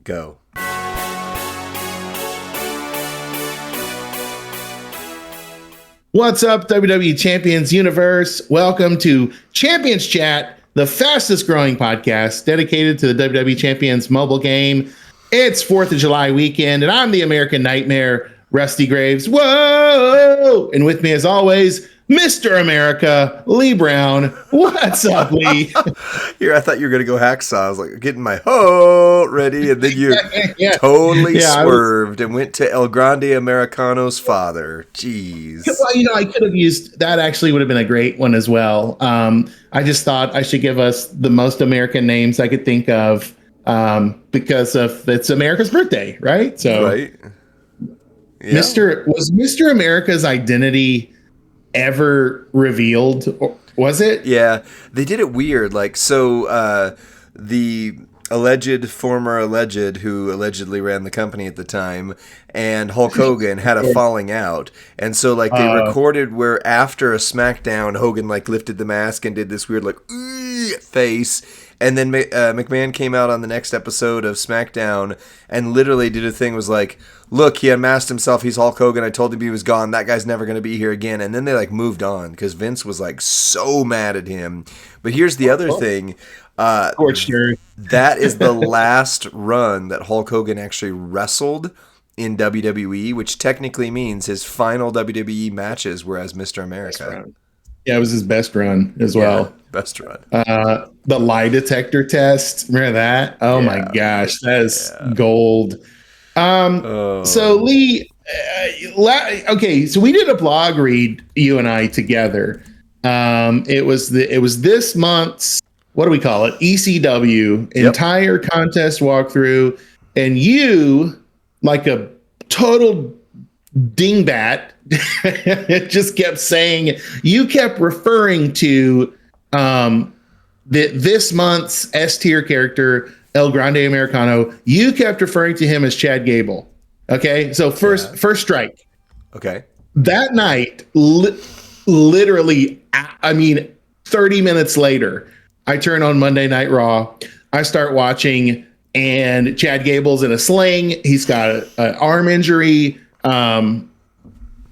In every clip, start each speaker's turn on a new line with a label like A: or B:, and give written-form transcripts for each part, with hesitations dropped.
A: Go.
B: What's up, WWE Champions Universe? Welcome to Champions Chat, the fastest growing podcast dedicated to the WWE Champions mobile game. It's 4th of July weekend, and I'm the American Nightmare, Rusty Graves. Whoa! And with me, as always, Mr. America, Lee Brown. What's up, Lee?
A: Here, I thought you were going to go hacksaw. I was like, getting my hoe ready, and then you totally swerved and went to El Grande Americano's father. Jeez.
B: Well, I could have used that. Actually would have been a great one as well. I just thought I should give us the most American names I could think of because it's America's birthday, right? So,
A: right. Yeah.
B: Was Mr. America's identity ever revealed? Or was it?
A: Yeah, they did it weird. Like, so the former alleged who allegedly ran the company at the time and Hulk Hogan had a falling out, and so like they recorded where after a SmackDown Hogan like lifted the mask and did this weird like face, and then McMahon came out on the next episode of SmackDown and literally did a thing, was like, look, he unmasked himself, he's Hulk Hogan, I told him he was gone, that guy's never going to be here again. And then they like moved on because Vince was like so mad at him. But here's the other thing. That is the last run that Hulk Hogan actually wrestled in WWE, which technically means his final WWE matches were as Mr. America.
B: Yeah, it was his best run as well.
A: Best run.
B: The lie detector test. Remember that? Oh my gosh, that is gold. So Lee, okay, so we did a blog read, you and I together. It was this month's, what do we call it? ECW entire contest walkthrough, and you, like a total dingbat, just kept saying, you kept referring to this month's S tier character, El Grande Americano. You kept referring to him as Chad Gable. Okay, so first strike.
A: Okay.
B: That night, literally, 30 minutes later, I turn on Monday Night Raw. I start watching, and Chad Gable's in a sling. He's got an arm injury.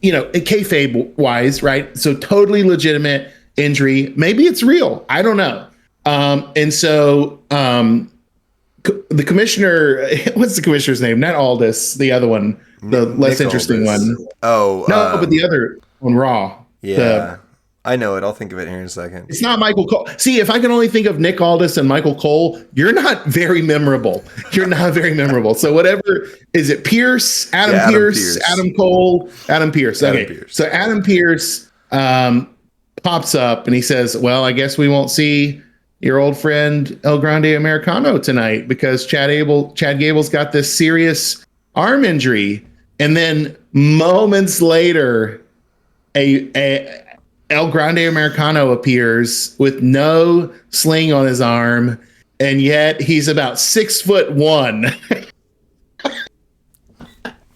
B: Kayfabe wise, right? So totally legitimate injury. Maybe it's real. I don't know. And so the commissioner, what's the commissioner's name? Not Aldis, the other one, the less interesting one.
A: Oh,
B: no, but the other on Raw.
A: Yeah, I know it. I'll think of it here in a second.
B: It's not Michael Cole. See, if I can only think of Nick Aldis and Michael Cole, you're not very memorable. You're not very memorable. So whatever, is it Pierce, Adam Pierce, Adam Cole, Adam Pierce. Okay. So Adam Pierce pops up and he says, well, I guess we won't see your old friend El Grande Americano tonight because Chad Gable's got this serious arm injury. And then moments later, a El Grande Americano appears with no sling on his arm, and yet he's about 6'1".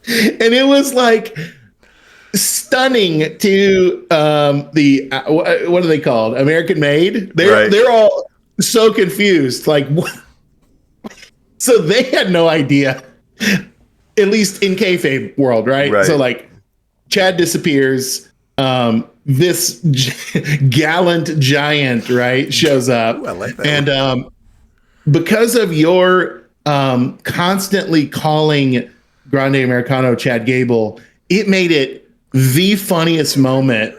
B: And it was like stunning to the what are they called? American Made. They're all so confused. Like, what? So they had no idea, at least in kayfabe world, right? So like, Chad disappears. This gallant giant, right, shows up. Ooh, I like that. And because of your constantly calling Grande Americano Chad Gable, it made it the funniest moment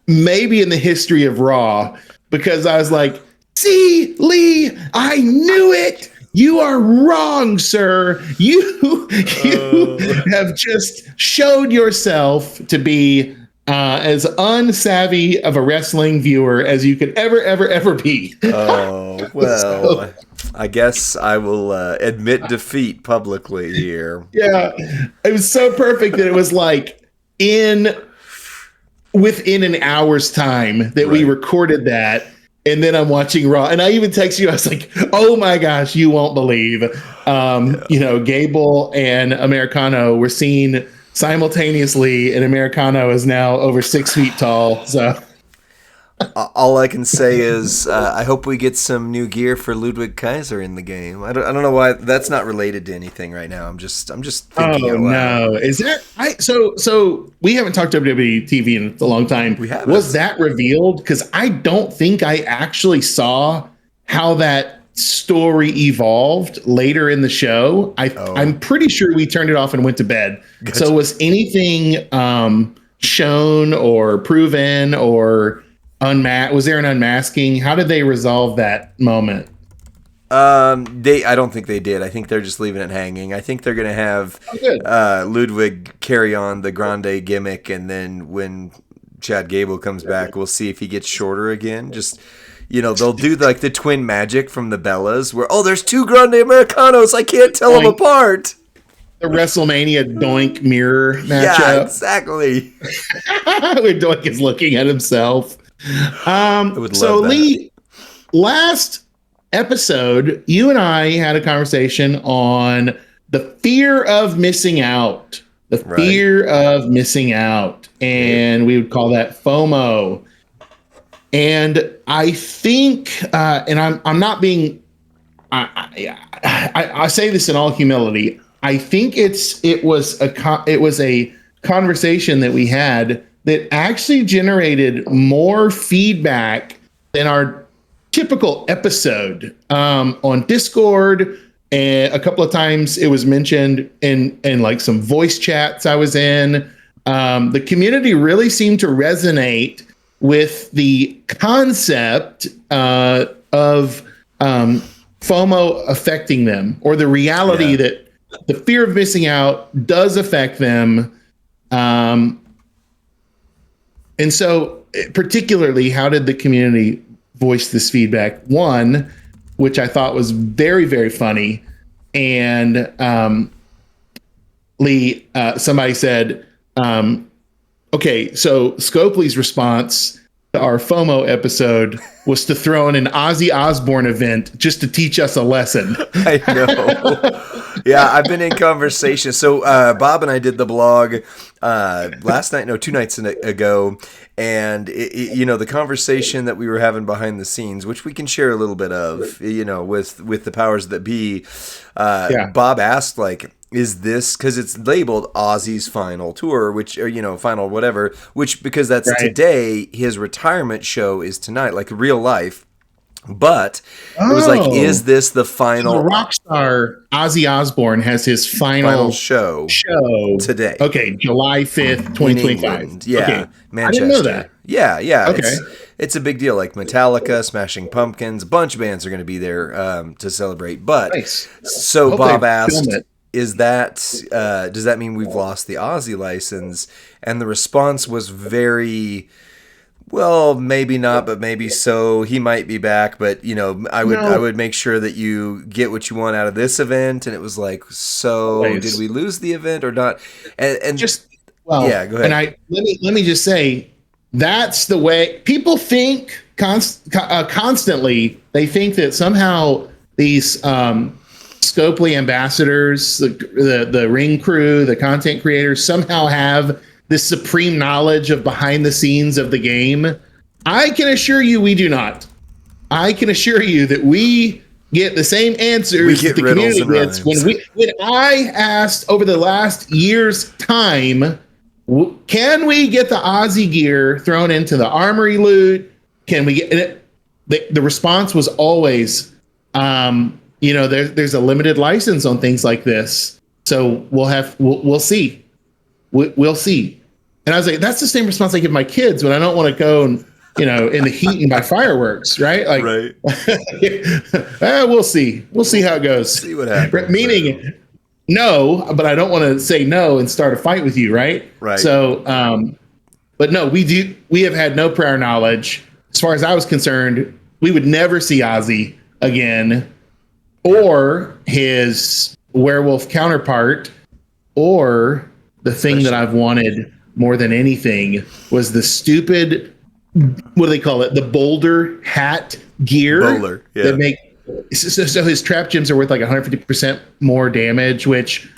B: maybe in the history of Raw, because I was like, see, Lee, I knew it. You are wrong, sir. You have just showed yourself to be as unsavvy of a wrestling viewer as you could ever be.
A: Oh, well, I guess I will admit defeat publicly here.
B: Yeah, it was so perfect that it was like within an hour's time that we recorded that. And then I'm watching Raw, and I even text you. I was like, "Oh my gosh, you won't believe!" Gable and Americano were seen simultaneously, and Americano is now over 6 feet tall. So
A: All I can say is I hope we get some new gear for Ludwig Kaiser in the game. I don't know why that's not related to anything right now. I'm just thinking
B: Oh
A: out loud.
B: no! Is that so we haven't talked WWE TV in a long time.
A: We haven't.
B: Was that revealed? Because I don't think I actually saw how that story evolved later in the show. I'm pretty sure we turned it off and went to bed.
A: Gotcha.
B: So was anything shown or proven or was there an unmasking? How did they resolve that moment?
A: I don't think they did. I think they're just leaving it hanging. I think they're gonna have Ludwig carry on the Grande gimmick, and then when Chad Gable comes back, we'll see if he gets shorter again. Just they'll do like the twin magic from the Bellas, where there's two Grande Americanos, I can't tell them apart.
B: The WrestleMania Doink mirror matchup.
A: Yeah, exactly.
B: Where Doink is looking at himself. So Lee, last episode, you and I had a conversation on the fear of missing out. The fear of missing out. And we would call that FOMO. And I think, and I'm not being, I say this in all humility. I think it was a conversation that we had that actually generated more feedback than our typical episode on Discord. And a couple of times it was mentioned in like some voice chats I was in. The community really seemed to resonate with the concept of FOMO affecting them, or the reality that the fear of missing out does affect them. And so particularly, how did the community voice this feedback? One, which I thought was very, very funny. And Lee, somebody said, okay, so Scopely's response to our FOMO episode was to throw in an Ozzy Osbourne event just to teach us a lesson.
A: I know. Yeah, I've been in conversation. So Bob and I did the blog last night, no, 2 nights ago. And, the conversation that we were having behind the scenes, which we can share a little bit of, with the powers that be, Bob asked, like, is this, because it's labeled Ozzy's final tour, which, or, final whatever, which, because that's today, his retirement show is tonight, like real life. But it was like, is this the final?
B: So the rock star Ozzy Osbourne has his final
A: show today.
B: Okay, July 5th, 2025.
A: Yeah,
B: okay.
A: Manchester.
B: I didn't know that.
A: Yeah.
B: Okay.
A: It's a big deal. Like Metallica, Smashing Pumpkins, a bunch of bands are going to be there to celebrate. But so Bob asked, does that mean we've lost the Ozzy license? And the response was very, well, maybe not, but maybe so. He might be back, but I would make sure that you get what you want out of this event. And it was like, so did we lose the event or not? And just go ahead.
B: And let me just say, that's the way people think constantly. They think that somehow these Scopely ambassadors, the ring crew, the content creators somehow have this supreme knowledge of behind the scenes of the game. I can assure you we do not. I can assure you that we get the same answers that the community gets when I asked over the last year's time, can we get the Ozzy gear thrown into the armory loot? Can we get it? The response was always, there's a limited license on things like this. So we'll see. We'll see. And I was like, that's the same response I give my kids when I don't want to go and, in the heat and buy fireworks, right? Like, we'll see. We'll see how it goes.
A: See what happens.
B: Meaning, no, but I don't want to say no and start a fight with you, right?
A: Right.
B: So, but no, we have had no prior knowledge. As far as I was concerned, we would never see Ozzy again, or his werewolf counterpart, or the thing that I've wanted more than anything was the stupid, what do they call it? The boulder hat gear.
A: Bowler, yeah.
B: So his trap gems are worth like 150% more damage, which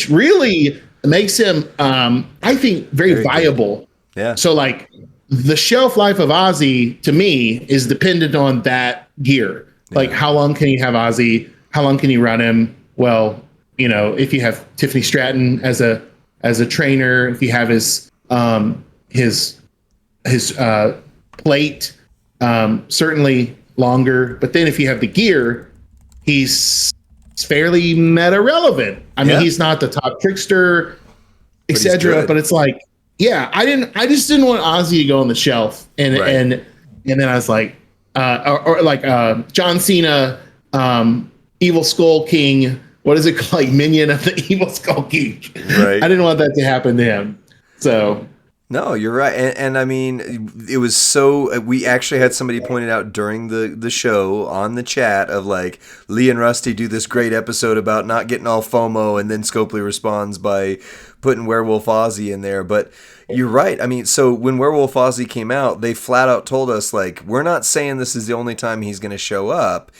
B: really makes him, I think, very viable.
A: Yeah.
B: So like the shelf life of Ozzy to me is dependent on that gear. Like, how long can you have Ozzy? How long can you run him? Well, if you have Tiffany Stratton as a trainer, if you have his plate, certainly longer. But then if you have the gear, he's fairly meta relevant. I mean, he's not the top trickster, etc. But it's like, I just didn't want Ozzy to go on the shelf, and then I was like, or like John Cena, Evil Skull King. What is it called? Like minion of the Evil Skull King. Right. I didn't want that to happen to him. So.
A: No, you're right. And I mean, it was so, we actually had somebody pointed out during the show on the chat of like, Lee and Rusty do this great episode about not getting all FOMO, and then Scopely responds by putting Werewolf Ozzy in there. But you're right. I mean, so when Werewolf Ozzy came out, they flat out told us, like, we're not saying this is the only time he's going to show up,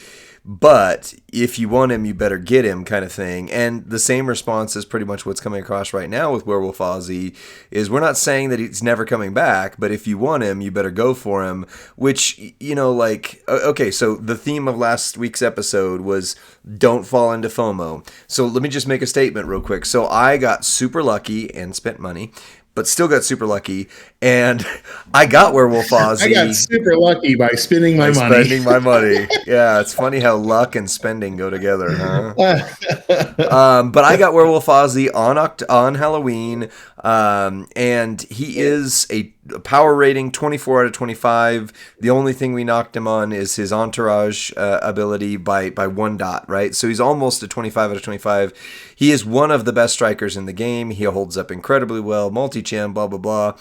A: but if you want him, you better get him, kind of thing. And the same response is pretty much what's coming across right now with Werewolf Ozzy, is we're not saying that he's never coming back, but if you want him, you better go for him, which, like, okay, so the theme of last week's episode was don't fall into FOMO. So let me just make a statement real quick. So I got super lucky and spent money, but still got super lucky, and I got Werewolf Ozzy.
B: I got super lucky by spending my money.
A: Spending my money. Yeah, it's funny how luck and spending go together, huh? But I got Werewolf Ozzy on Halloween, and he is a power rating 24 out of 25. The only thing we knocked him on is his entourage ability by 1 dot, right? So he's almost a 25 out of 25. He is one of the best strikers in the game. He holds up incredibly well, multi-champ, blah, blah, blah.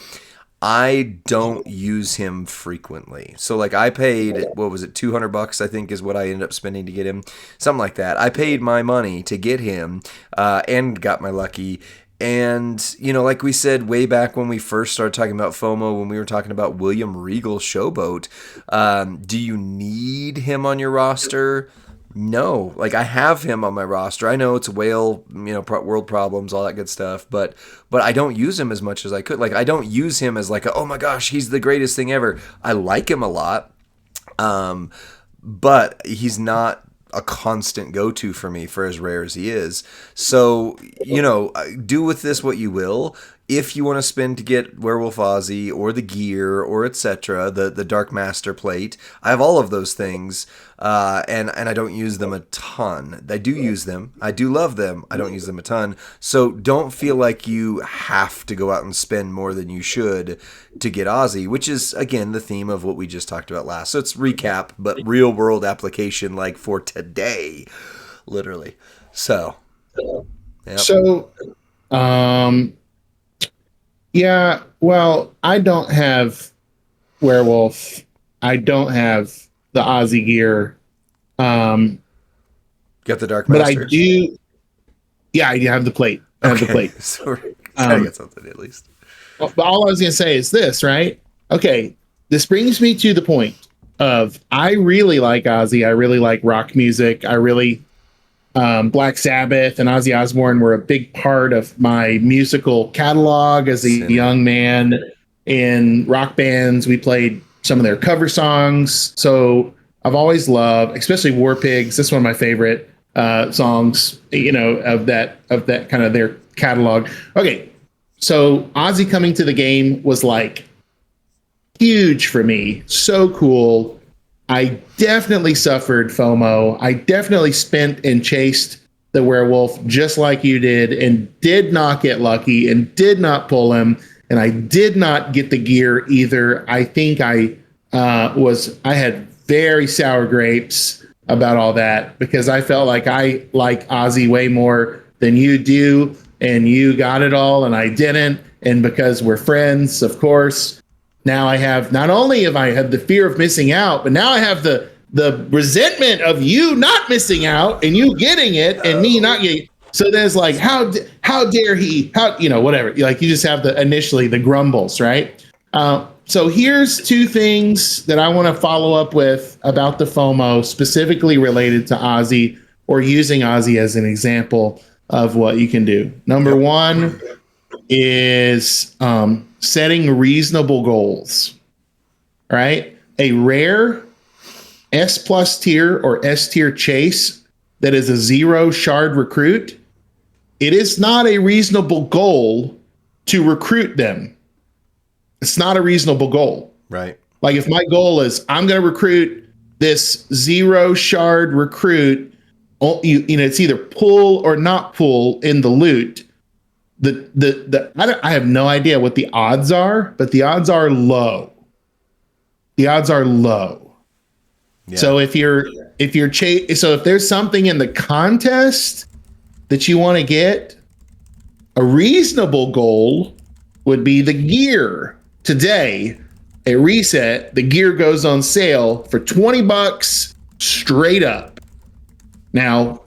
A: I don't use him frequently. So like I paid, what was it, $200 I think is what I ended up spending to get him. Something like that. I paid my money to get him and got my lucky. And, like we said way back when we first started talking about FOMO, when we were talking about William Regal Showboat, do you need him on your roster? No, like I have him on my roster. I know it's whale, world problems, all that good stuff, but I don't use him as much as I could. Like I don't use him as like, oh my gosh, he's the greatest thing ever. I like him a lot, but he's not a constant go-to for me for as rare as he is. So, do with this what you will. If you want to spend to get Werewolf Ozzy or the gear or etc., the Dark Master plate, I have all of those things, and I don't use them a ton. I do use them. I do love them. I don't use them a ton. So don't feel like you have to go out and spend more than you should to get Ozzy, which is, again, the theme of what we just talked about last. So it's recap, but real world application like for today, literally. So, yep.
B: So, yeah, well, I don't have Werewolf. I don't have the Ozzy gear.
A: Got the Dark Master.
B: But I do. Yeah, I have the plate. I have the plate.
A: So we're trying to get something at least.
B: But all I was going to say is this, right? Okay, this brings me to the point of I really like Ozzy. I really like rock music. I really Black Sabbath and Ozzy Osbourne were a big part of my musical catalog as a young man. In rock bands, we played some of their cover songs. So I've always loved, especially War Pigs. This is one of my favorite songs, of that kind of their catalog. Okay, so Ozzy coming to the game was like huge for me. So cool. I definitely suffered FOMO. I definitely spent and chased the werewolf just like you did and did not get lucky and did not pull him. And I did not get the gear either. I think I had very sour grapes about all that because I felt like I like Ozzy way more than you do. And you got it all and I didn't. And because we're friends, of course, now I have, not only have I had the fear of missing out, but now I have the resentment of you not missing out and you getting it and me not getting. So there's like, how dare he, whatever. Like you just have initially the grumbles, right? So here's two things that I want to follow up with about the FOMO specifically related to Ozzy or using Ozzy as an example of what you can do. Number one is setting reasonable goals. right? A rare S plus tier or S tier chase that is a 0 shard recruit, it is not a reasonable goal to recruit them. It's not a reasonable goal.
A: Right.
B: Like if my goal is I'm going to recruit this 0 shard recruit, it's either pull or not pull in the loot. I have no idea what the odds are, but the odds are low. The odds are low. Yeah. So if there's something in the contest that you want to get, a reasonable goal would be the gear. Today, at Reset, the gear goes on sale for $20 straight up. Now,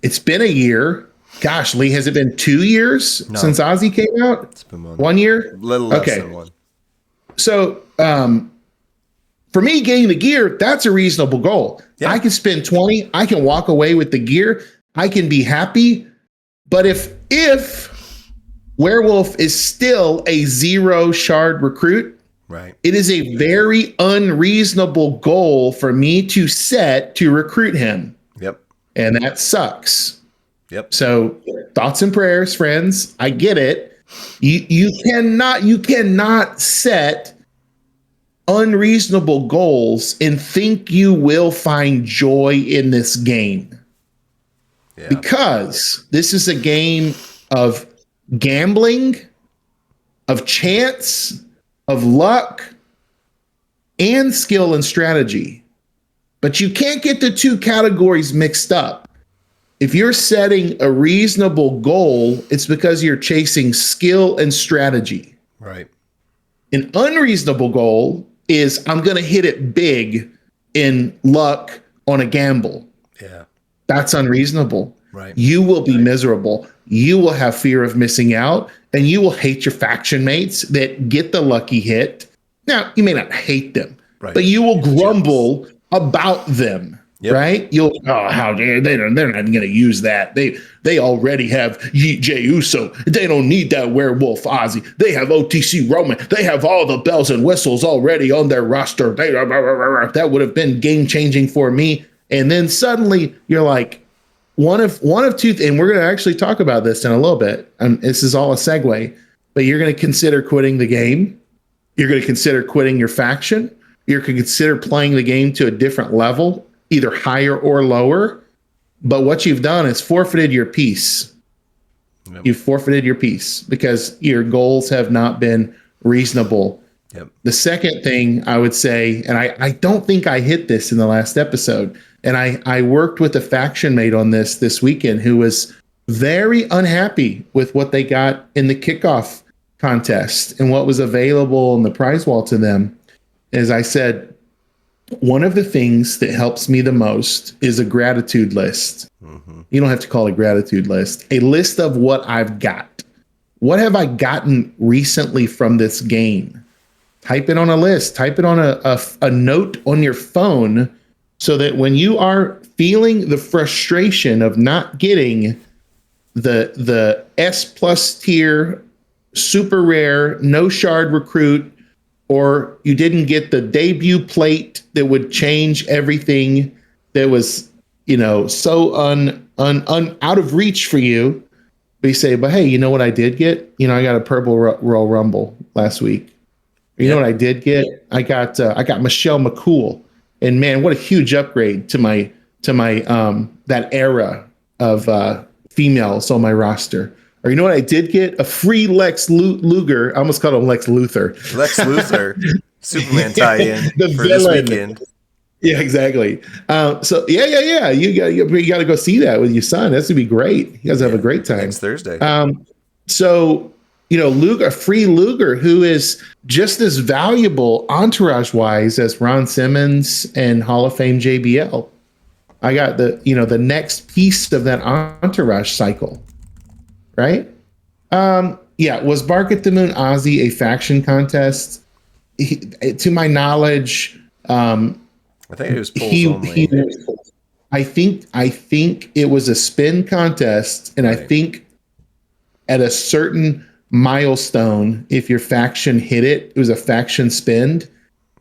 B: it's been a year. Gosh, Lee, has it been 2 years since Ozzy came out?
A: It's been
B: 1 year?
A: A little less than one.
B: So, for me, getting the gear, that's a reasonable goal. Yeah. I can spend $20. I can walk away with the gear. I can be happy. But if Werewolf is still a 0 shard recruit,
A: right,
B: it is a very unreasonable goal for me to set to recruit him.
A: Yep.
B: And that sucks.
A: Yep.
B: So thoughts and prayers, friends. I get it. You cannot set unreasonable goals and think you will find joy in this game. Yeah. Because this is a game of gambling, of chance, of luck, and skill and strategy. But you can't get the two categories mixed up. If you're setting a reasonable goal, it's because you're chasing skill and strategy.
A: Right.
B: An unreasonable goal is I'm going to hit it big in luck on a gamble.
A: Yeah.
B: That's unreasonable.
A: Right.
B: You will be miserable. You will have fear of missing out, and you will hate your faction mates that get the lucky hit. Now, you may not hate them, but you will grumble about them. Yep. Right? How dare they're not even going to use that. They already have Jey Uso. They don't need that Werewolf Ozzy. They have OTC Roman. They have all the bells and whistles already on their roster. That would have been game changing for me. And then suddenly you're like, one of two, and we're going to actually talk about this in a little bit. And this is all a segue, but you're going to consider quitting the game. You're going to consider quitting your faction. You're going to consider playing the game to a different level, either higher or lower. But what you've done is forfeited your peace. Yep. You've forfeited your peace because your goals have not been reasonable.
A: Yep.
B: The second thing I would say, and I don't think I hit this in the last episode, and I worked with a faction mate on this weekend who was very unhappy with what they got in the kickoff contest and what was available in the prize wall to them. As I said, one of the things that helps me the most is a gratitude list. Mm-hmm. You don't have to call it a gratitude list. A list of what I've got. What have I gotten recently from this game? Type it on a list. Type it on a note on your phone so that when you are feeling the frustration of not getting the S plus tier, super rare, no shard recruit, or you didn't get the debut plate that would change everything, that was, so out of reach for you. But you say, but hey, you know what I did get? I got a purple Royal Rumble last week. You know what I did get? I got Michelle McCool, and man, what a huge upgrade to my that era of females on my roster. Or you know what I did get? A free Lex Luger. I almost called him Lex Luthor.
A: Lex Luthor, Superman tie-in
B: the
A: for
B: villain.
A: this weekend.
B: Yeah, exactly. So yeah. You got to go see that with your son. That's gonna be great. You guys have a great time
A: next Thursday.
B: So Luger, a free Luger, who is just as valuable entourage-wise as Ron Simmons and Hall of Fame JBL. I got the next piece of that entourage cycle. Right? Was Bark at the Moon Ozzy a faction contest? To my knowledge,
A: I think it was polls only.
B: I think it was a spin contest, and right. I think at a certain milestone, if your faction hit it, it was a faction spin.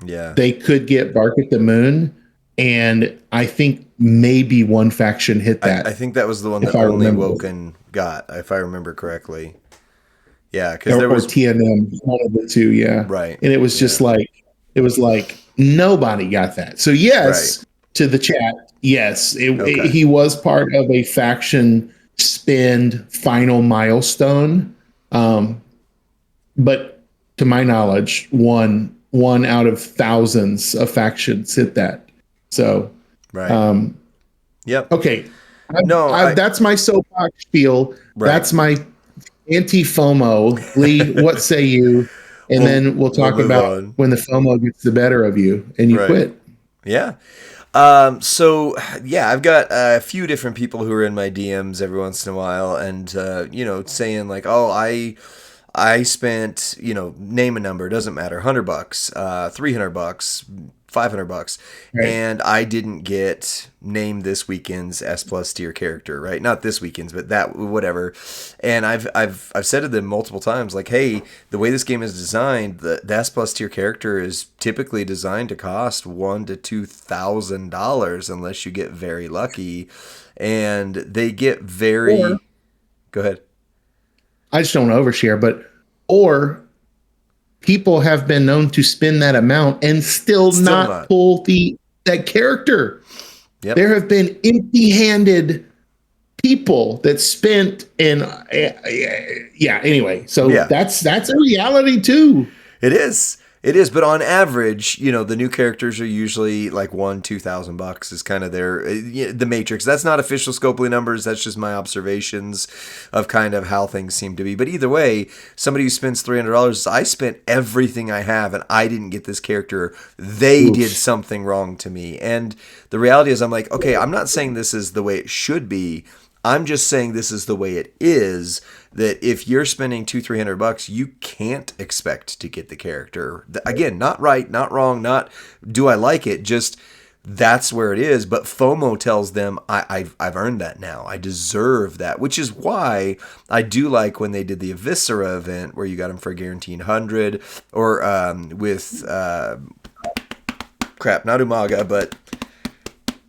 A: Yeah.
B: they could get Bark at the Moon, and I think maybe one faction hit that.
A: I think that was the one
B: if
A: that
B: I
A: only
B: remember,
A: Woken got, if I remember correctly. Yeah, because there
B: or
A: was
B: TNM, one of the two, yeah.
A: right.
B: And it was
A: Yeah.
B: just like nobody got that. So
A: Right.
B: yes, to the chat, yes,
A: Okay.
B: he was part of a faction spend final milestone, but to my knowledge, one out of thousands of factions hit that. So,
A: Right.
B: um,
A: Yep.
B: okay,
A: No, I
B: that's my soapbox spiel.
A: right.
B: That's my anti-FOMO. Lee, what say you? And then we'll
A: We'll
B: talk
A: move
B: about
A: on.
B: when the FOMO gets the better of you and you
A: Right.
B: quit.
A: Yeah. So yeah, I've got a few different people who are in my DMs every once in a while, and saying like, "Oh, I spent, name a number, doesn't matter, $100, $300, $500,
B: Right.
A: and I didn't get name this weekend's S plus tier character, right? Not this weekend's, but that whatever." And I've said to them multiple times, like, "Hey, the way this game is designed, the S plus tier character is typically designed to cost $1,000 to $2,000 unless you get very lucky, and they get
B: Or
A: very." Go ahead.
B: I just don't overshare, or people have been known to spend that amount and still
A: Still
B: not
A: not.
B: pull that character.
A: Yep.
B: There have been empty-handed people that spent yeah, anyway. So
A: Yeah.
B: that's a reality too.
A: It is. It is, but on average, the new characters are usually like $2,000 is kind of the matrix. That's not official Scopely numbers. That's just my observations of kind of how things seem to be. But either way, somebody who spends $300, I spent everything I have and I didn't get this character. They did something wrong to me. And the reality is, I'm like, okay, I'm not saying this is the way it should be. I'm just saying this is the way it is, that if you're spending $200-$300, you can't expect to get the character. Again, not right, not wrong, not do I like it, just that's where it is. But FOMO tells them I've earned that now. I deserve that, which is why I do like when they did the Eviscera event where you got them for a guaranteed 100, or with not Umaga, but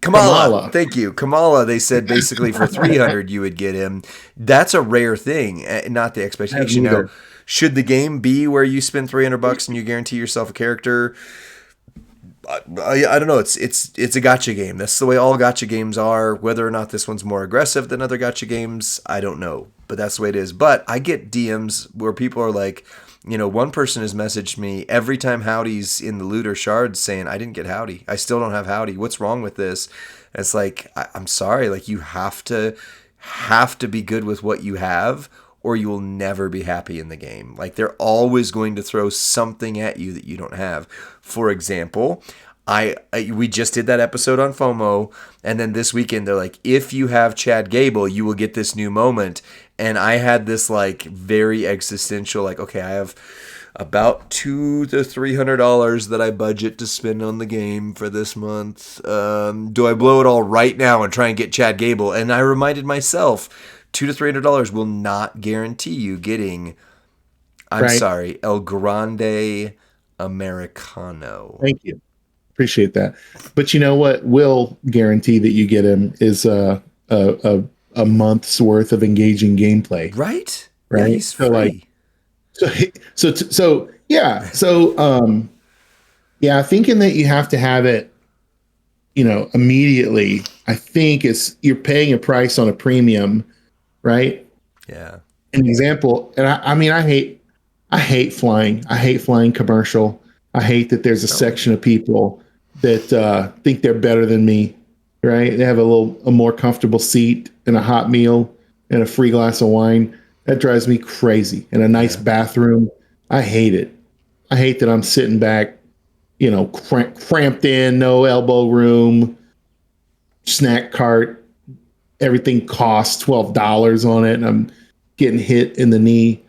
A: Kamala. Thank you. Kamala, they said basically for 300 you would get him. That's a rare thing, not the expectation. Now, should the game be where you spend $300 and you guarantee yourself a character? I don't know. It's a gacha game. That's the way all gacha games are. Whether or not this one's more aggressive than other gacha games, I don't know. But that's the way it is. But I get DMs where people are like, one person has messaged me every time Howdy's in the loot or shards saying, "I didn't get Howdy. I still don't have Howdy. What's wrong with this?" And it's like, I'm sorry. Like, you have to be good with what you have, or you will never be happy in the game. Like, they're always going to throw something at you that you don't have. For example, we just did that episode on FOMO, and then this weekend they're like, if you have Chad Gable, you will get this new moment. And I had this like very existential, like, okay, I have about $200 to $300 that I budget to spend on the game for this month. Do I blow it all right now and try and get Chad Gable? And I reminded myself, $200 to $300 will not guarantee you getting, I'm sorry, El Grande Americano.
B: Thank you. Appreciate that. But you know what will guarantee that you get him is a month's worth of engaging gameplay.
A: Right?
B: Right.
A: Yeah, he's free.
B: Yeah, thinking that you have to have it, immediately, I think you're paying a price on a premium, right?
A: Yeah.
B: An example, and I hate flying. I hate flying commercial. I hate that there's a section of people that think they're better than me, right? They have a more comfortable seat and a hot meal and a free glass of wine. That drives me crazy. And a nice bathroom. I hate it. I hate that I'm sitting back, cramped in, no elbow room, snack cart. Everything costs $12 on it, and I'm getting hit in the knee.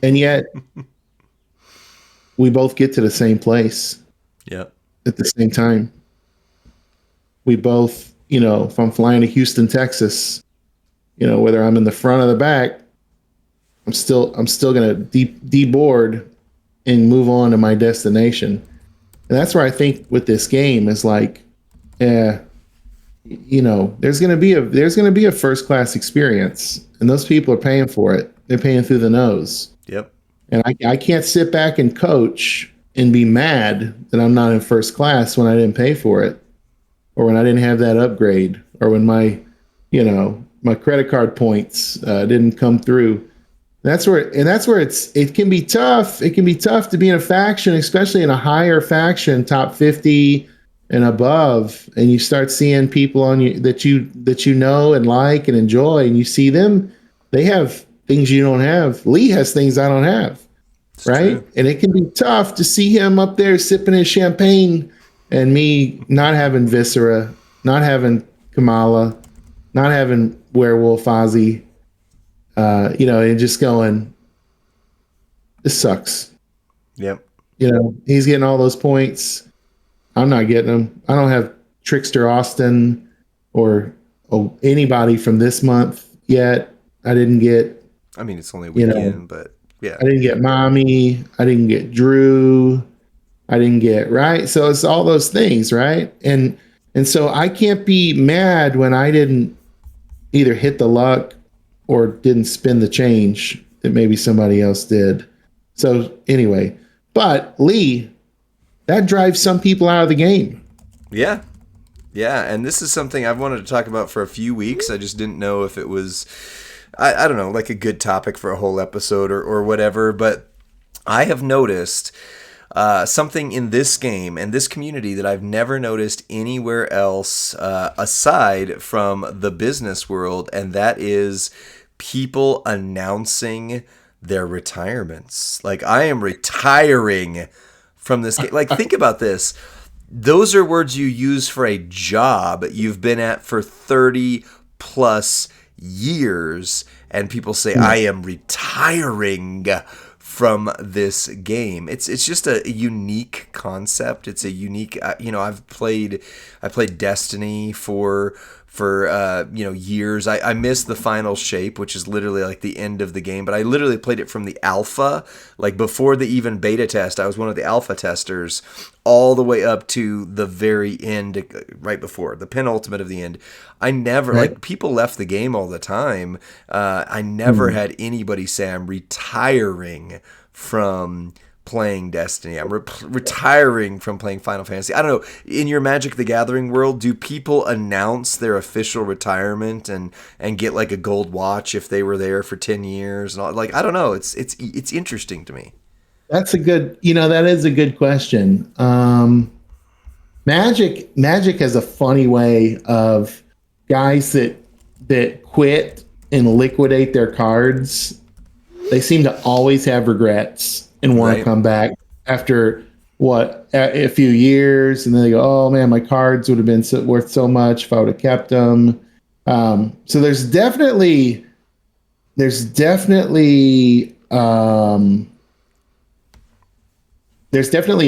B: And yet, we both get to the same place.
A: Yep.
B: At the same time. We both, if I'm flying to Houston, Texas, whether I'm in the front or the back, I'm still gonna deboard and move on to my destination. And that's where I think with this game is like, yeah, there's going to be a first class experience, and those people are paying for it. They're paying through the nose.
A: Yep.
B: And I can't sit back and coach and be mad that I'm not in first class when I didn't pay for it, or when I didn't have that upgrade, or when my credit card points didn't come through. That's where it can be tough. It can be tough to be in a faction, especially in a higher faction, top 50 and above, and you start seeing people on you that you know and like and enjoy, and you see them, they have things you don't have. Lee has things I don't have, it's right? True. And it can be tough to see him up there sipping his champagne, and me not having Viscera, not having Kamala, not having Werewolf Ozzy, and just going, this sucks.
A: Yep.
B: He's getting all those points. I'm not getting them. I don't have Trickster Austin or anybody from this month yet. I didn't get.
A: I mean, it's only a weekend, but yeah.
B: I didn't get Mommy. I didn't get Drew. I didn't get right. So it's all those things, right? And so I can't be mad when I didn't either hit the luck or didn't spin the change that maybe somebody else did. So anyway, but Lee, that drives some people out of the game.
A: Yeah. Yeah. And this is something I've wanted to talk about for a few weeks. I just didn't know if it was, I don't know, like a good topic for a whole episode or whatever. But I have noticed something in this game and this community that I've never noticed anywhere else aside from the business world. And that is people announcing their retirements. Like, I am retiring from this game. Like, think about this. Those are words you use for a job you've been at for 30 plus years, and people say, I am retiring from this game. It's just a unique concept. It's a unique, I played Destiny for years. I missed the final shape, which is literally like the end of the game, but I literally played it from the alpha, like before the even beta test. I was one of the alpha testers all the way up to the very end, right before the penultimate of the end. I never, like, people left the game all the time. I never had anybody say I'm retiring from playing Destiny. I'm retiring from playing Final Fantasy. I don't know. In your Magic the Gathering world, do people announce their official retirement and get like a gold watch if they were there for 10 years? And all? Like, I don't know. It's interesting to me.
B: That is a good question. Magic has a funny way of guys that quit and liquidate their cards. They seem to always have regrets and want to come back after a few years, and then they go, "Oh man, my cards would have been worth so much if I would have kept them." So there's definitely a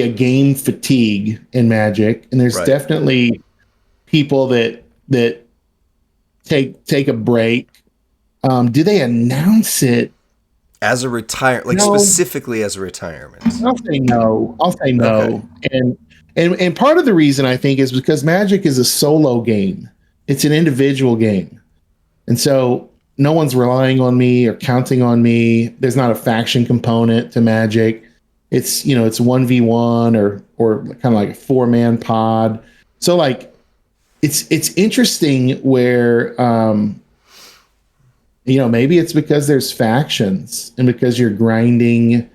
B: game fatigue in Magic, and there's definitely people that take a break. Do they announce it?
A: As a retirement, specifically as a retirement.
B: I'll say no. Okay. And part of the reason I think is because Magic is a solo game. It's an individual game. And so no one's relying on me or counting on me. There's not a faction component to Magic. It's 1v1 or kind of like a 4-man pod. So like it's interesting where maybe it's because there's factions and because you're grinding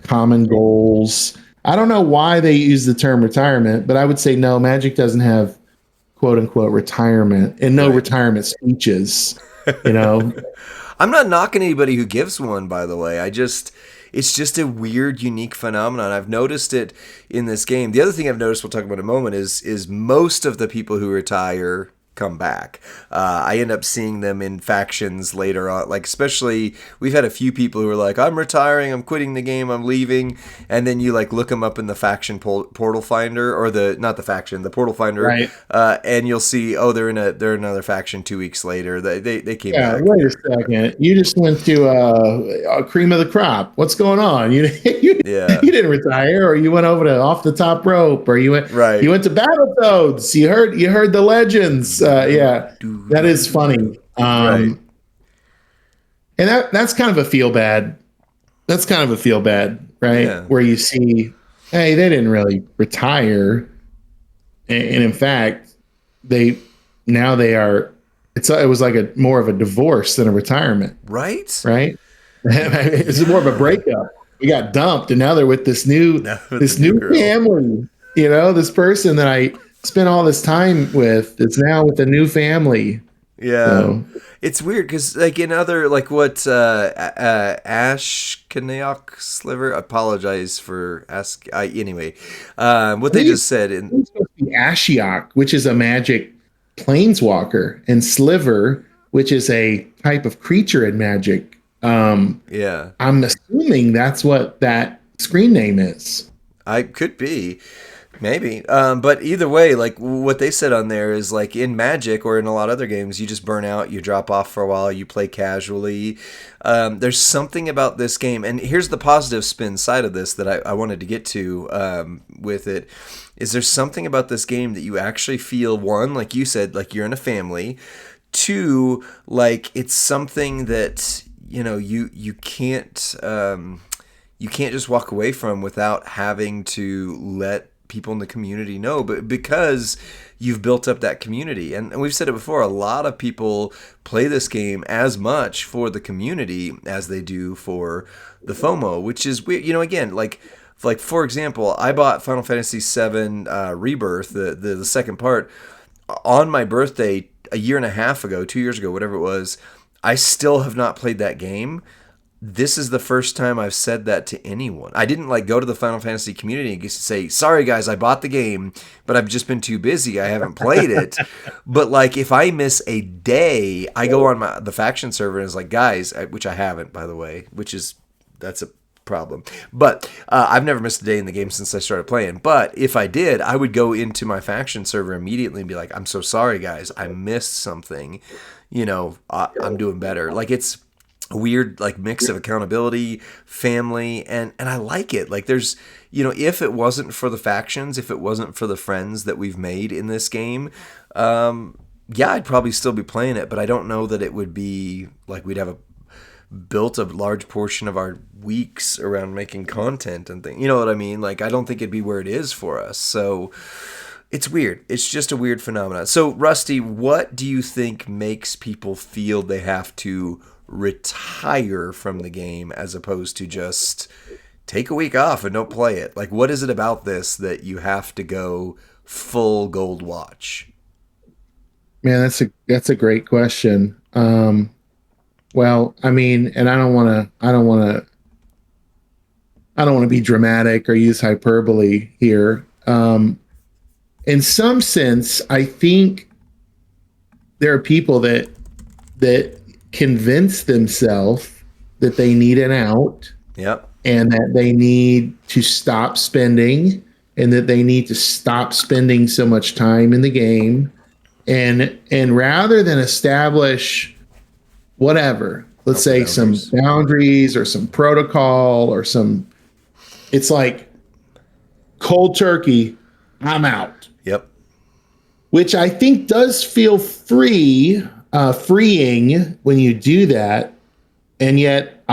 B: common goals. I don't know why they use the term retirement, but I would say no, Magic doesn't have quote unquote retirement and no retirement speeches,
A: I'm not knocking anybody who gives one, by the way. It's just a weird, unique phenomenon. I've noticed it in this game. The other thing I've noticed, we'll talk about in a moment, is most of the people who retire come back. I end up seeing them in factions later on. Like, especially, we've had a few people who are like, I'm retiring, I'm quitting the game, I'm leaving. And then you like look them up in the faction portal finder, or not the faction, the portal finder.
B: Right.
A: And you'll see, oh, they're in another faction 2 weeks later. They came back.
B: Wait a second. You just went to a cream of the crop. What's going on? You didn't retire, or you went over to off the top rope, or you went to Battletoads. You heard the legends. That is funny. And that's kind of a feel bad. That's kind of a feel bad, right? Yeah. Where you see, hey, they didn't really retire, and in fact, they are. It was like more of a divorce than a retirement,
A: right?
B: It's more of a breakup. We got dumped, and now they're with this new family. This person that I spent all this time with is now with a new family.
A: Yeah. So, it's weird because, like, in other, like, what Ash Kaneok Sliver, I apologize for anyway, what they just said. It's supposed
B: to be Ashiok, which is a magic planeswalker, and Sliver, which is a type of creature in Magic. I'm assuming that's what that screen name is.
A: I could be. Maybe. But either way, like what they said on there is like in Magic or in a lot of other games, you just burn out, you drop off for a while, you play casually. There's something about this game, and here's the positive spin side of this that I wanted to get to with it, is there's something about this game that you actually feel, one, like you said, like you're in a family. Two, like it's something that, you can't just walk away from without having to let people in the community know, but because you've built up that community. And we've said it before, a lot of people play this game as much for the community as they do for the FOMO, which is weird. Again, like for example, I bought Final Fantasy VII Rebirth, the second part, on my birthday a year and a half ago, 2 years ago, whatever it was. I still have not played that game. This is the first time I've said that to anyone. I didn't go to the Final Fantasy community and say, sorry guys, I bought the game, but I've just been too busy. I haven't played it. But if I miss a day, I go on the faction server and it's like, guys, which I haven't, by the way, that's a problem. But I've never missed a day in the game since I started playing. But if I did, I would go into my faction server immediately and be like, I'm so sorry guys, I missed something. I'm doing better. It's a weird mix of accountability, family, and I like it. There's, if it wasn't for the factions, if it wasn't for the friends that we've made in this game, I'd probably still be playing it, but I don't know that it would be we'd have built a large portion of our weeks around making content and things. You know what I mean? I don't think it'd be where it is for us. So it's weird. It's just a weird phenomenon. So Rusty, what do you think makes people feel they have to retire from the game as opposed to just take a week off and don't play it? What is it about this that you have to go full gold watch?
B: Man, that's a great question. Well, I mean, and I don't want to be dramatic or use hyperbole here. In some sense, I think there are people that convince themselves that they need an out.
A: Yep.
B: And that they need to stop spending, and that they need to stop spending so much time in the game. And rather than establish whatever, let's say some boundaries or some protocol or it's like cold turkey, I'm out.
A: Yep.
B: Which I think does feel freeing when you do that. And yet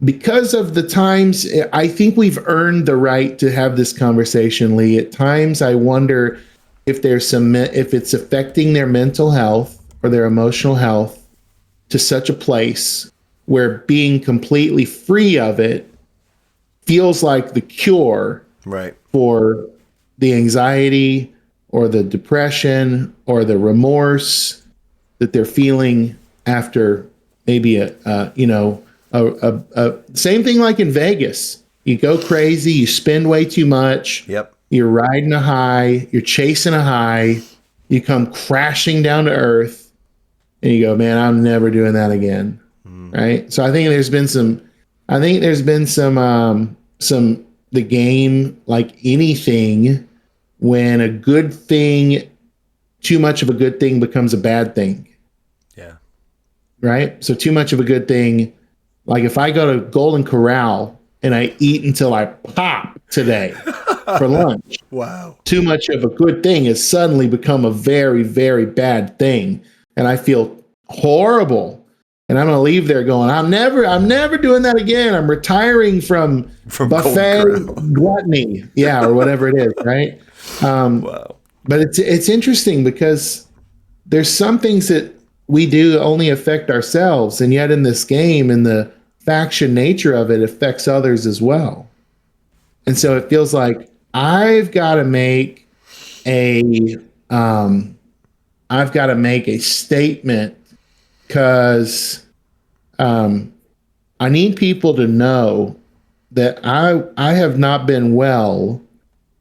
B: because of the times, I think we've earned the right to have this conversation, Lee. At times I wonder if if it's affecting their mental health or their emotional health to such a place where being completely free of it feels like the cure,
A: right,
B: for the anxiety or the depression or the remorse that they're feeling after maybe a same thing like in Vegas. You go crazy, you spend way too much.
A: Yep.
B: you're riding a high, you're chasing a high, you come crashing down to earth, and you go, man, I'm never doing that again. Right. So I think there's been some the game, like anything, when a good thing, too much of a good thing becomes a bad thing.
A: Yeah.
B: Right. So too much of a good thing, like if I go to Golden Corral and I eat until I pop today for lunch.
A: Wow.
B: Too much of a good thing has suddenly become a very, very bad thing. And I feel horrible. And I'm going to leave there going, I'm never doing that again. I'm retiring from buffet gluttony. Yeah. Or whatever it is. Right.
A: Wow.
B: But it's interesting because there's some things that we do only affect ourselves. And yet in this game, in the faction nature of it, affects others as well. And so it feels like I've got to make a statement, because I need people to know that I have not been well,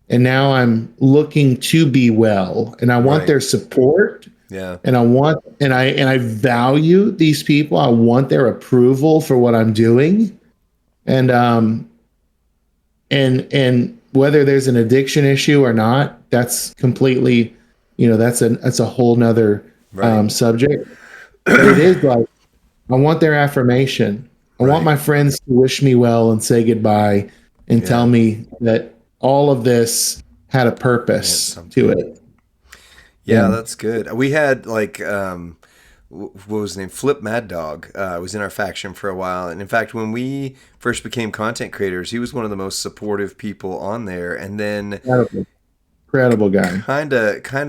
B: and now I'm looking to be well, and I want their support.
A: Yeah.
B: And I value these people. I want their approval for what I'm doing. And whether there's an addiction issue or not, that's completely, that's a whole nother subject. But it is like, I want their affirmation. I want my friends to wish me well and say goodbye and tell me that all of this had a purpose to it.
A: Yeah, that's good. We had what was his name? Flip Mad Dog was in our faction for a while. And in fact, when we first became content creators, he was one of the most supportive people on there. And then
B: incredible guy.
A: Kind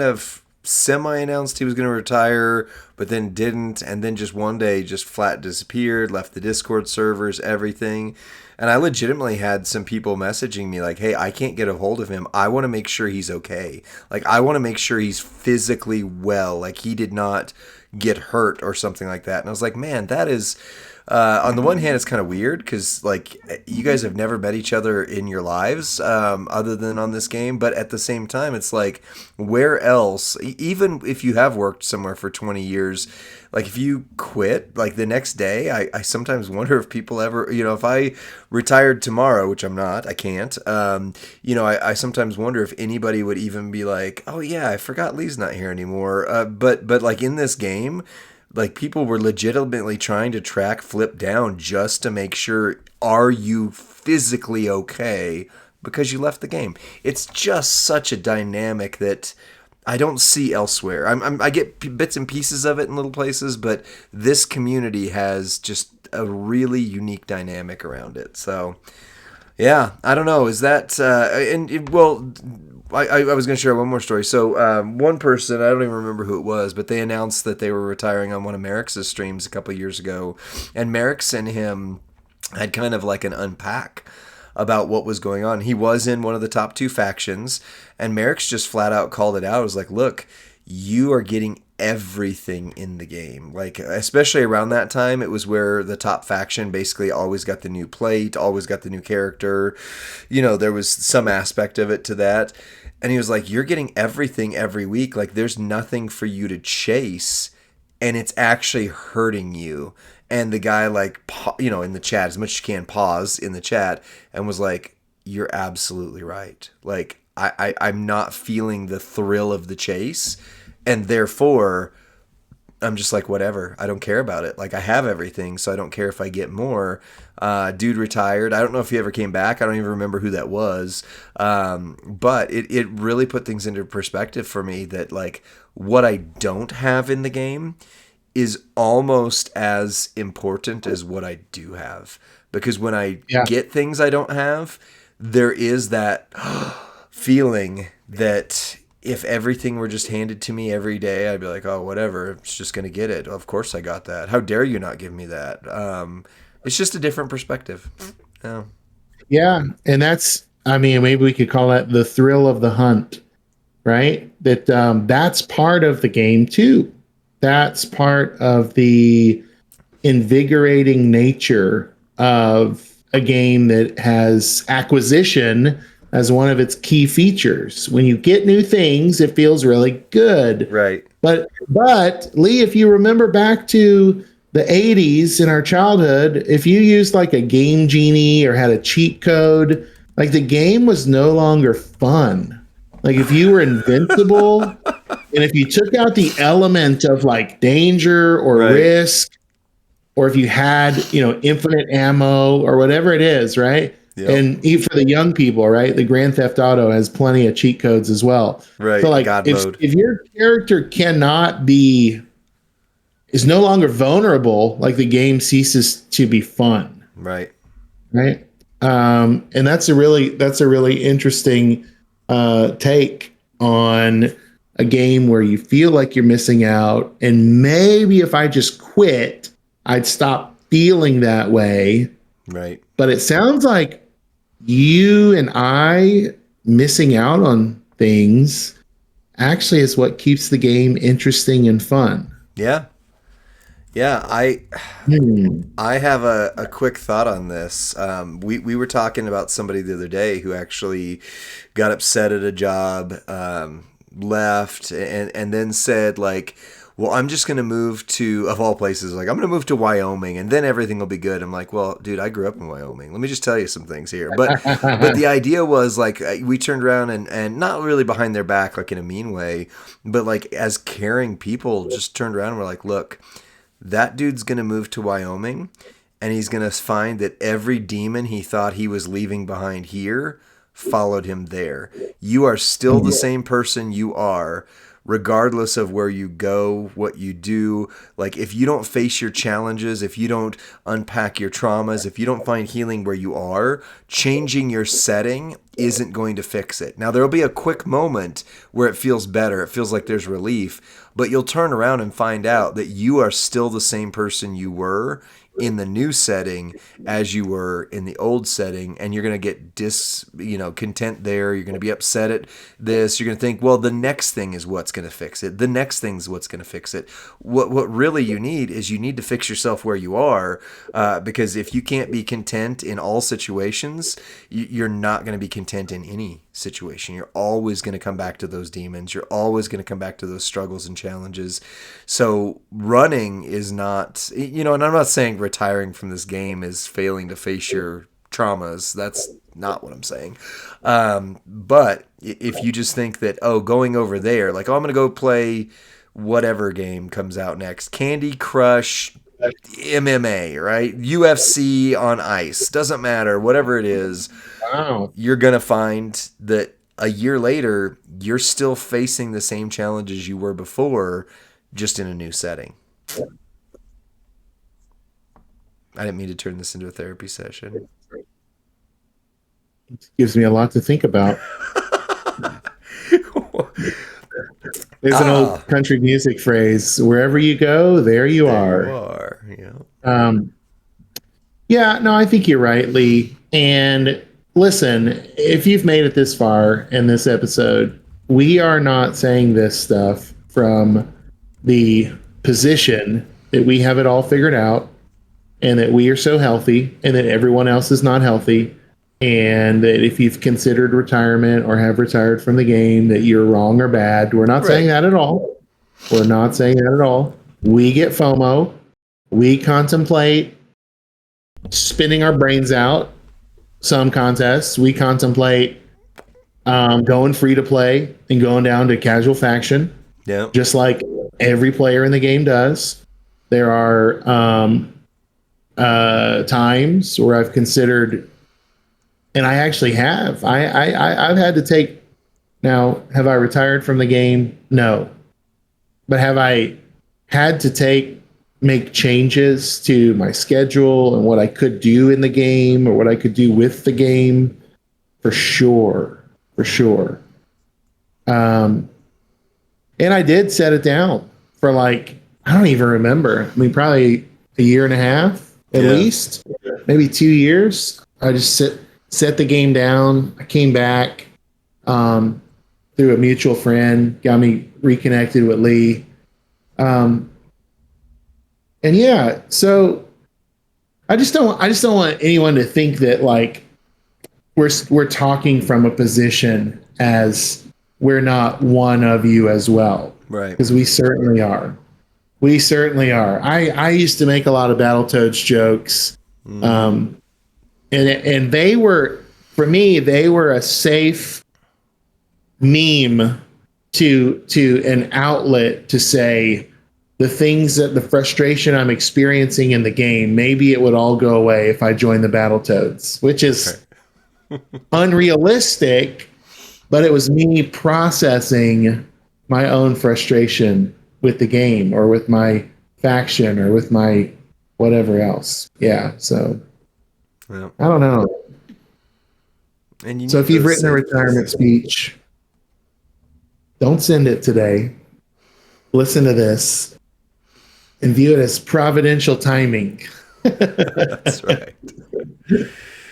A: of semi-announced he was going to retire, but then didn't. And then just one day just flat disappeared, left the Discord servers, everything. And I legitimately had some people messaging me like, hey, I can't get a hold of him. I want to make sure he's okay. Like, I want to make sure he's physically well. Like, he did not get hurt or something like that. And I was like, man, that is, on the one hand, it's kind of weird because, like, you guys have never met each other in your lives other than on this game. But at the same time, it's like, where else, even if you have worked somewhere for 20 years, like if you quit, like the next day, I sometimes wonder if people ever, if I retired tomorrow, which I'm not, I can't, I sometimes wonder if anybody would even be like, oh yeah, I forgot Lee's not here anymore. But like in this game, like people were legitimately trying to track Flip down just to make sure, are you physically okay? Because you left the game. It's just such a dynamic that I don't see elsewhere. I get bits and pieces of it in little places, but this community has just a really unique dynamic around it. So, yeah, I don't know. Is that I was going to share one more story. So, one person, I don't even remember who it was, but they announced that they were retiring on one of Merrick's streams a couple of years ago, and Merrick's and him had kind of like an unpack about what was going on. He was in one of the top two factions, and Merrick's just flat out called it out. It was like, look, you are getting everything in the game. Like, especially around that time, it was where the top faction basically always got the new plate, always got the new character. There was some aspect of it to that. And he was like, you're getting everything every week. Like, there's nothing for you to chase, and it's actually hurting you. And the guy, in the chat, as much as you can, pause in the chat and was like, you're absolutely right. Like, I'm not feeling the thrill of the chase. And therefore, I'm just like, whatever. I don't care about it. Like, I have everything, so I don't care if I get more. Dude retired. I don't know if he ever came back. I don't even remember who that was. But it really put things into perspective for me that, like, what I don't have in the game is almost as important as what I do have. Because when I get things I don't have, there is that feeling that if everything were just handed to me every day, I'd be like, oh, whatever, it's just going to get it. Of course I got that. How dare you not give me that? It's just a different perspective. Yeah.
B: Yeah. And maybe we could call that the thrill of the hunt, right? That's part of the game too. That's part of the invigorating nature of a game that has acquisition as one of its key features. When you get new things, it feels really good.
A: Right.
B: But Lee, if you remember back to the 80s in our childhood, if you used like a game genie or had a cheat code, like the game was no longer fun. Like if you were invincible and if you took out the element of like danger or risk, or if you had, infinite ammo or whatever it is, right? Yep. And for the young people, right? The Grand Theft Auto has plenty of cheat codes as well.
A: Right.
B: So like if your character is no longer vulnerable, like the game ceases to be fun.
A: Right.
B: Right. And that's a really interesting take on a game where you feel like you're missing out. And maybe if I just quit, I'd stop feeling that way.
A: Right.
B: But it sounds like you and I missing out on things actually is what keeps the game interesting and fun.
A: Yeah. Yeah, I have a quick thought on this. We were talking about somebody the other day who actually got upset at a job, left, and then said like, well, I'm just going to move to, of all places, like I'm going to move to Wyoming and then everything will be good. I'm like, well, dude, I grew up in Wyoming. Let me just tell you some things here. But the idea was like we turned around and not really behind their back, like in a mean way, but like as caring people just turned around and were like, look, that dude's going to move to Wyoming and he's going to find that every demon he thought he was leaving behind here followed him there. You are still the same person you are, regardless of where you go, what you do. Like if you don't face your challenges, if you don't unpack your traumas, if you don't find healing where you are, changing your setting isn't going to fix it. Now there'll be a quick moment where it feels better. It feels like there's relief, but you'll turn around and find out that you are still the same person you were in the new setting as you were in the old setting, and you're going to get content there. You're going to be upset at this. You're going to think, well, the next thing is what's going to fix it. The next thing's what's going to fix it. What really you need to fix yourself where you are, because if you can't be content in all situations, you're not going to be content in any situation. You're always going to come back to those demons. You're always going to come back to those struggles and challenges. So running is not, and I'm not saying retiring from this game is failing to face your traumas. That's not what I'm saying. But if you just think that, going over there, like, I'm going to go play whatever game comes out next, Candy Crush, MMA, right? UFC on ice, doesn't matter, whatever it is.
B: Wow.
A: You're going to find that a year later, you're still facing the same challenges you were before, just in a new setting. I didn't mean to turn this into a therapy session.
B: It gives me a lot to think about. There's an old country music phrase, wherever you go, there you are.
A: There you are,
B: yeah, no, I think you're right, Lee. And listen, if you've made it this far in this episode, we are not saying this stuff from the position that we have it all figured out and that we are so healthy and that everyone else is not healthy, and that if you've considered retirement or have retired from the game, that you're wrong or bad. We're not saying that at all. We're not saying that at all. We get FOMO. We contemplate spinning our brains out. Some contests, we contemplate going free to play and going down to casual faction.
A: Yeah.
B: Just like every player in the game does. There are times where I've considered, and I actually have. I've had to take. Now, have I retired from the game? No. But have I had to make changes to my schedule and what I could do in the game or what I could do with the game? For sure. And I did set it down for like, I don't even remember. I mean, probably a year and a half at least, maybe 2 years. I just set the game down. I came back through a mutual friend, got me reconnected with Lee. And yeah, so I just don't want anyone to think that like we're talking from a position as we're not one of you as well,
A: right?
B: Because we certainly are. We certainly are. I used to make a lot of Battletoads jokes, and they were, for me, they were a safe meme to an outlet to say the things, that the frustration I'm experiencing in the game, maybe it would all go away if I joined the Battletoads, which is unrealistic, but it was me processing my own frustration with the game or with my faction or with my whatever else. Yeah, so
A: Yeah.
B: I don't know.
A: And
B: so if you've written a retirement speech, don't send it today. Listen to this and view it as providential timing.
A: That's right.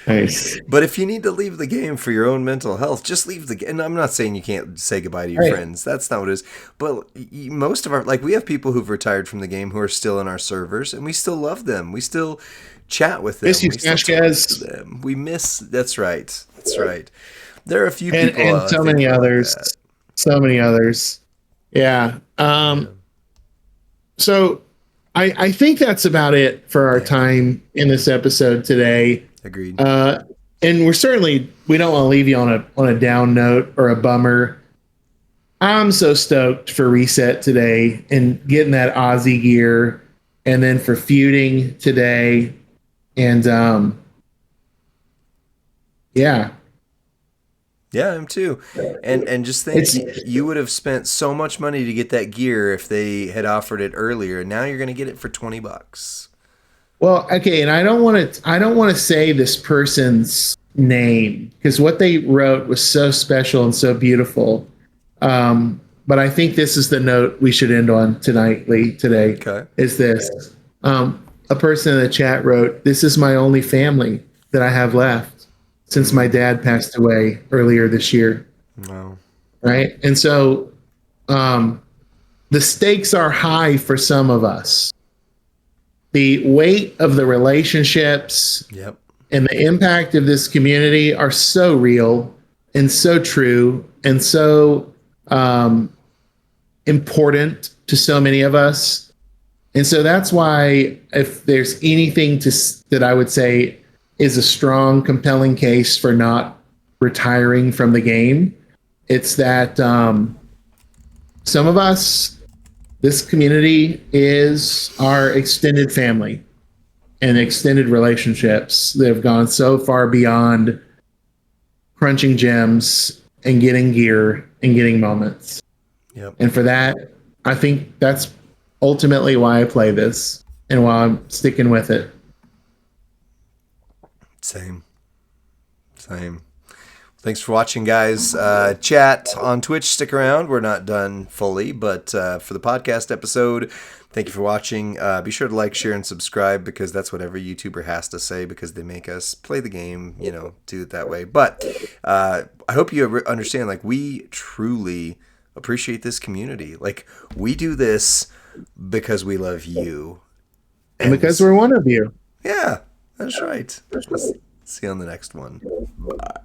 B: Nice.
A: But if you need to leave the game for your own mental health, just leave the game. And I'm not saying you can't say goodbye to your friends. That's not what it is. But most of our, like, we have people who've retired from the game who are still in our servers, and we still love them. We still chat with them.
B: Miss you, Smash guys.
A: We miss. That's right. That's right. There are a few people,
B: and so many others. Like so many others. Yeah. So I think that's about it for our time in this episode today.
A: Agreed.
B: And we don't want to leave you on a down note or a bummer. I'm so stoked for Reset today and getting that Aussie gear, and then for feuding today, and yeah,
A: I'm too. And just think, you would have spent so much money to get that gear if they had offered it earlier. Now you're going to get it for $20.
B: Well, okay, and I don't want to say this person's name because what they wrote was so special and so beautiful. But I think this is the note we should end on today.
A: Okay.
B: Is this. A person in the chat wrote, "This is my only family that I have left since my dad passed away earlier this year."
A: Wow.
B: Right? And so the stakes are high for some of us. The weight of the relationships and the impact of this community are so real and so true and so important to so many of us. And so that's why, if there's anything that I would say is a strong, compelling case for not retiring from the game, it's that some of us, this community is our extended family and extended relationships that have gone so far beyond crunching gems and getting gear and getting moments.
A: Yep.
B: And for that, I think that's ultimately why I play this and why I'm sticking with it.
A: Same. Thanks for watching, guys. Chat on Twitch, stick around. We're not done fully, but for the podcast episode, thank you for watching. Be sure to like, share, and subscribe, because that's what every YouTuber has to say, because they make us play the game, do it that way. But I hope you understand, like, we truly appreciate this community. Like, we do this because we love you.
B: And because we're one of you.
A: Yeah, that's right. See you on the next one. Bye.